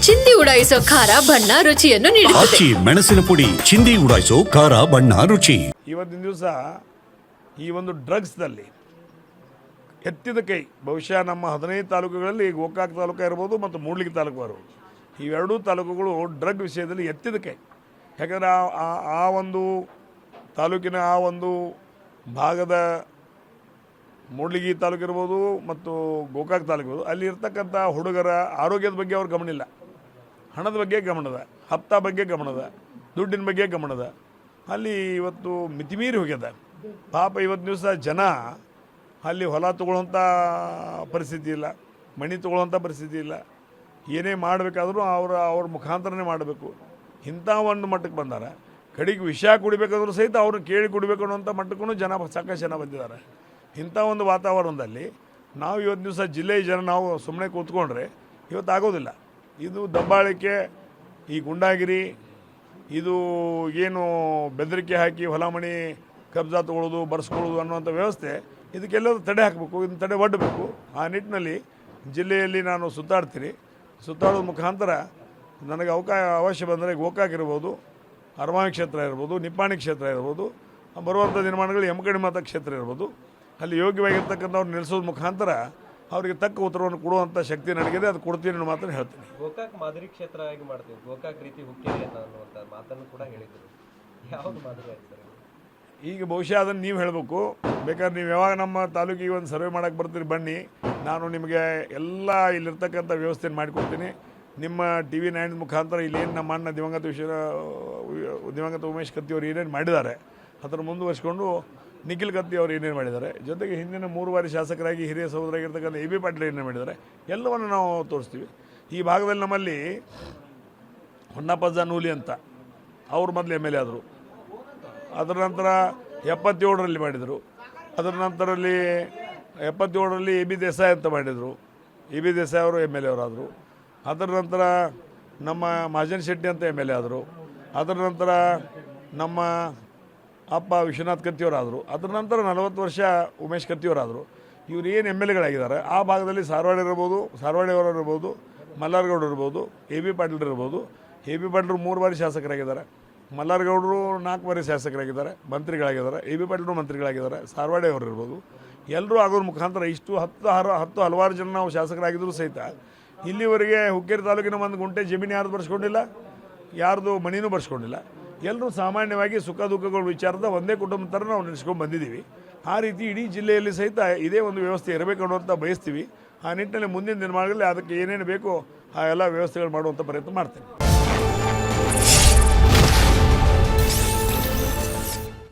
ಚಿಂದಿ ಉಡಾಯಿಸೋ ಖಾರ ಬಣ್ಣ ರುಚಿಯನ್ನು ನೀಡುತ್ತದೆ. ಆಚಿ ಮೆಣಸಿನ ಪುಡಿ ಚಿಂದಿ ಉಡಾಯಿಸೋ ಖಾರ ಬಣ್ಣ ರುಚಿ. ಇವತ್ತಿನ ದಿವಸ ಈ ಒಂದು ಡ್ರಗ್ಸ್ದಲ್ಲಿ ಎತ್ತಿದ ಕೈ ಬಹುಶಃ ನಮ್ಮ 15 ತಾಲೂಕುಗಳಲ್ಲಿ ಗೋಕಾಕ್ ತಾಲೂಕು ಇರ್ಬೋದು ಮತ್ತು ಮೂಡ್ಲಿಗಿ ತಾಲೂಕು ಇರ್ಬೋದು. ಇವೆರಡೂ ತಾಲೂಕುಗಳು ಡ್ರಗ್ ವಿಷಯದಲ್ಲಿ ಎತ್ತಿದ ಕೈ. ಯಾಕಂದರೆ ಆ ಒಂದು ತಾಲೂಕಿನ ಆ ಒಂದು ಭಾಗದ ಮೂಡ್ಲಿಗಿ ತಾಲೂಕು ಇರ್ಬೋದು ಮತ್ತು ಗೋಕಾಕ್ ತಾಲೂಕು ಇರ್ಬೋದು, ಅಲ್ಲಿ ಇರ್ತಕ್ಕಂಥ ಹುಡುಗರ ಆರೋಗ್ಯದ ಬಗ್ಗೆ ಅವ್ರ ಗಮನಿಲ್ಲ, ಹಣದ ಬಗ್ಗೆ ಗಮನದ, ಹಪ್ತಾ ಬಗ್ಗೆ ಗಮನದ, ದುಡ್ಡಿನ ಬಗ್ಗೆ ಗಮನದ. ಅಲ್ಲಿ ಇವತ್ತು ಮಿತಿಮೀರಿ ಹೋಗ್ಯದ. ಪಾಪ ಇವತ್ತು ದಿವಸ ಜನ ಅಲ್ಲಿ ಹೊಲ ತೊಗೊಳ್ಳೋಂಥ ಪರಿಸ್ಥಿತಿ ಇಲ್ಲ, ಮನೆ ತೊಗೊಳ್ಳೋಂಥ ಪರಿಸ್ಥಿತಿ ಇಲ್ಲ. ಏನೇ ಮಾಡಬೇಕಾದ್ರೂ ಅವ್ರ ಮುಖಾಂತರನೇ ಮಾಡಬೇಕು. ಇಂಥ ಒಂದು ಮಟ್ಟಕ್ಕೆ ಬಂದಾರೆ. ಕಡೆಗೆ ವಿಷ ಕುಡಿಬೇಕಾದ್ರೂ ಸಹಿತ ಅವ್ರನ್ನ ಕೇಳಿ ಕುಡಿಬೇಕು ಅನ್ನೋಂಥ ಮಟ್ಟಕ್ಕೂ ಜನ ಸಾಕಷ್ಟು ಜನ ಬಂದಿದ್ದಾರೆ. ಇಂಥ ಒಂದು ವಾತಾವರಣದಲ್ಲಿ ನಾವು ಇವತ್ತು ದಿವಸ ಜಿಲ್ಲೆಯ ಜನ ನಾವು ಸುಮ್ಮನೆ ಕೂತ್ಕೊಂಡ್ರೆ ಇವತ್ತು ಆಗೋದಿಲ್ಲ. ಇದು ದಬ್ಬಾಳಿಕೆ, ಈ ಗುಂಡಾಗಿರಿ, ಇದು ಏನು ಬೆದರಿಕೆ ಹಾಕಿ ಹೊಲ ಮನೆ ಕಬ್ಜಾ ತೊಗೊಳ್ಳೋದು ಬರ್ಸ್ಕೊಳ್ಳೋದು ಅನ್ನುವಂಥ ವ್ಯವಸ್ಥೆ, ಇದಕ್ಕೆಲ್ಲರೂ ತಡೆ ಹಾಕಬೇಕು, ಇದನ್ನು ತಡೆ ಒಡ್ಡಬೇಕು. ಆ ನಿಟ್ಟಿನಲ್ಲಿ ಜಿಲ್ಲೆಯಲ್ಲಿ ನಾನು ಸುತ್ತಾಡ್ತೀನಿ. ಸುತ್ತಾಡೋದ ಮುಖಾಂತರ ನನಗೆ ಅವಶ್ಯ ಬಂದರೆ ಗೋಕಾಕ್ ಇರ್ಬೋದು, ಅರಮಾವಿ ಕ್ಷೇತ್ರ ಇರ್ಬೋದು, ನಿಪ್ಪಾಣಿ ಕ್ಷೇತ್ರ ಇರ್ಬೋದು, ಬರುವಂಥ ದಿನಮಾನಗಳು ಯಮಕಡಿ ಮಾತಾ ಕ್ಷೇತ್ರ ಇರ್ಬೋದು, ಅಲ್ಲಿ ಯೋಗ್ಯವಾಗಿರ್ತಕ್ಕಂಥವ್ರು ನಿಲ್ಲಿಸೋದ್ರ ಮುಖಾಂತರ ಅವರಿಗೆ ತಕ್ಕ ಉತ್ತರವನ್ನು ಕೊಡುವಂಥ ಶಕ್ತಿ ನನಗಿದೆ. ಅದು ಕೊಡ್ತೀನಿ ಅನ್ನೋ ಮಾತನ್ನು ಹೇಳ್ತೀನಿ. ಗೋಕಾಕ್ ಮಾದರಿ ಕ್ಷೇತ್ರ ಆಗಿ ಮಾಡ್ತೀವಿ, ಗೋಕಾಕ್ ರೀತಿ ಹುಕ್ಕೇರಿ ಅನ್ನುವಂಥ ಮಾತನ್ನು ಕೂಡ ಹೇಳಿದರು. ಯಾವುದು ಮಾದರಿ ಆಯ್ತು ಸರ್? ಈಗ ಬಹುಶಃ ಅದನ್ನು ನೀವು ಹೇಳಬೇಕು. ಬೇಕಾದ್ರೆ ನೀವು ಯಾವಾಗ ನಮ್ಮ ತಾಲೂಕಿಗೆ ಒಂದು ಸರ್ವೆ ಮಾಡೋಕ್ಕೆ ಬರ್ತೀರಿ ಬನ್ನಿ, ನಾನು ನಿಮಗೆ ಎಲ್ಲ ಇಲ್ಲಿರ್ತಕ್ಕಂಥ ವ್ಯವಸ್ಥೆಯನ್ನು ಮಾಡಿಕೊಡ್ತೀನಿ. ನಿಮ್ಮ ಟಿ ವಿ 9 ಮುಖಾಂತರ ಇಲ್ಲೇನು ನಮ್ಮ ಅಣ್ಣ ದಿವಂಗತ ಉಮೇಶ್ ಕತ್ತಿ ಅವರು ಏನೇನು ಮಾಡಿದ್ದಾರೆ ಅದನ್ನು ಮುಂದುವರಿಸ್ಕೊಂಡು ನಿಖಿಲ್ ಕತ್ತಿ ಅವರು ಏನೇನು ಮಾಡಿದ್ದಾರೆ, ಜೊತೆಗೆ ಹಿಂದಿನ 3 ಬಾರಿ ಶಾಸಕರಾಗಿ ಹಿರಿಯ ಸಹೋದರಾಗಿರ್ತಕ್ಕಂಥ ಎ ಬಿ ಪಾಟೀಲ್ ಏನೇನು ಮಾಡಿದ್ದಾರೆ ಎಲ್ಲವನ್ನು ನಾವು ತೋರಿಸ್ತೀವಿ. ಈ ಭಾಗದಲ್ಲಿ ನಮ್ಮಲ್ಲಿ ಹೊನ್ನಪ್ಪಜ್ಜ ನೂಲಿ ಅಂತ ಅವರು ಮೊದಲು MLA ಆದರು. ಅದರ ನಂತರ 77ರಲ್ಲಿ ಮಾಡಿದರು. ಅದರ ನಂತರಲ್ಲಿ 77ರಲ್ಲಿ ಎ ಬಿ ದೇಸಾಯಿ ಅಂತ ಮಾಡಿದರು. ಎ ಬಿ ದೇಸಾಯಿ ಅವರು MLA ಅವರಾದರು. ಅದರ ನಂತರ ನಮ್ಮ ಮಹಾಜನ್ ಶೆಟ್ಟಿ ಅಂತ MLA ಆದರು. ಅದರ ನಂತರ ನಮ್ಮ ಅಪ್ಪ ವಿಶ್ವನಾಥ್ ಕತ್ತಿಯವರಾದರು. ಅದರ ನಂತರ 40 ವರ್ಷ ಉಮೇಶ್ ಕತ್ತಿಯವರಾದರು. ಇವರು ಏನು MLAಗಳಾಗಿದ್ದಾರೆ ಆ ಭಾಗದಲ್ಲಿ ಸಾರವಾಡಿ ಇರ್ಬೋದು, ಸಾರವಾಡಿಯವರು ಇರ್ಬೋದು, ಮಲ್ಲಾರಗೌಡರು ಇರ್ಬೋದು, ಎ ಬಿ ಪಾಟೀಲ್ ಇರ್ಬೋದು. ಎ ಬಿ ಪಾಟೀಲರು 3 ಬಾರಿ ಶಾಸಕರಾಗಿದ್ದಾರೆ, ಮಲ್ಲಾರಗೌಡರು 4 ಬಾರಿ ಶಾಸಕರಾಗಿದ್ದಾರೆ, ಮಂತ್ರಿಗಳಾಗಿದ್ದಾರೆ, ಎ ಬಿ ಪಾಟೀಲರು ಮಂತ್ರಿಗಳಾಗಿದ್ದಾರೆ, ಸಾರವಾಡಿಯವರು ಇರ್ಬೋದು. ಎಲ್ಲರೂ ಆಗೋದ್ರ ಮುಖಾಂತರ ಇಷ್ಟು ಹಲವಾರು ಜನ ನಾವು ಶಾಸಕರಾಗಿದ್ದರೂ ಸಹಿತ ಇಲ್ಲಿವರೆಗೆ ಹುಕ್ಕೇರಿ ತಾಲೂಕಿನ ಒಂದು ಗುಂಟೆ ಜಮೀನು ಯಾರ್ದು ಬರ್ಸ್ಕೊಂಡಿಲ್ಲ, ಯಾರ್ದು ಮಣಿನೂ ಬರ್ಸ್ಕೊಂಡಿಲ್ಲ. ಎಲ್ಲರೂ ಸಾಮಾನ್ಯವಾಗಿ ಸುಖ ದುಃಖಗಳ ವಿಚಾರದ ಒಂದೇ ಕುಟುಂಬದ ಥರ ನಾವು ನಡೆಸ್ಕೊಂಡು ಬಂದಿದ್ದೀವಿ. ಆ ರೀತಿ ಇಡೀ ಜಿಲ್ಲೆಯಲ್ಲಿ ಸಹಿತ ಇದೇ ಒಂದು ವ್ಯವಸ್ಥೆ ಇರಬೇಕು ಅನ್ನೋಂಥ ಬಯಸ್ತೀವಿ. ಆ ನಿಟ್ಟಿನಲ್ಲಿ ಮುಂದಿನ ದಿನಮಾನಗಳಲ್ಲಿ ಅದಕ್ಕೆ ಏನೇನು ಬೇಕೋ ಆ ಎಲ್ಲ ವ್ಯವಸ್ಥೆಗಳು ಮಾಡುವಂಥ ಪ್ರಯತ್ನ ಮಾಡ್ತೇನೆ.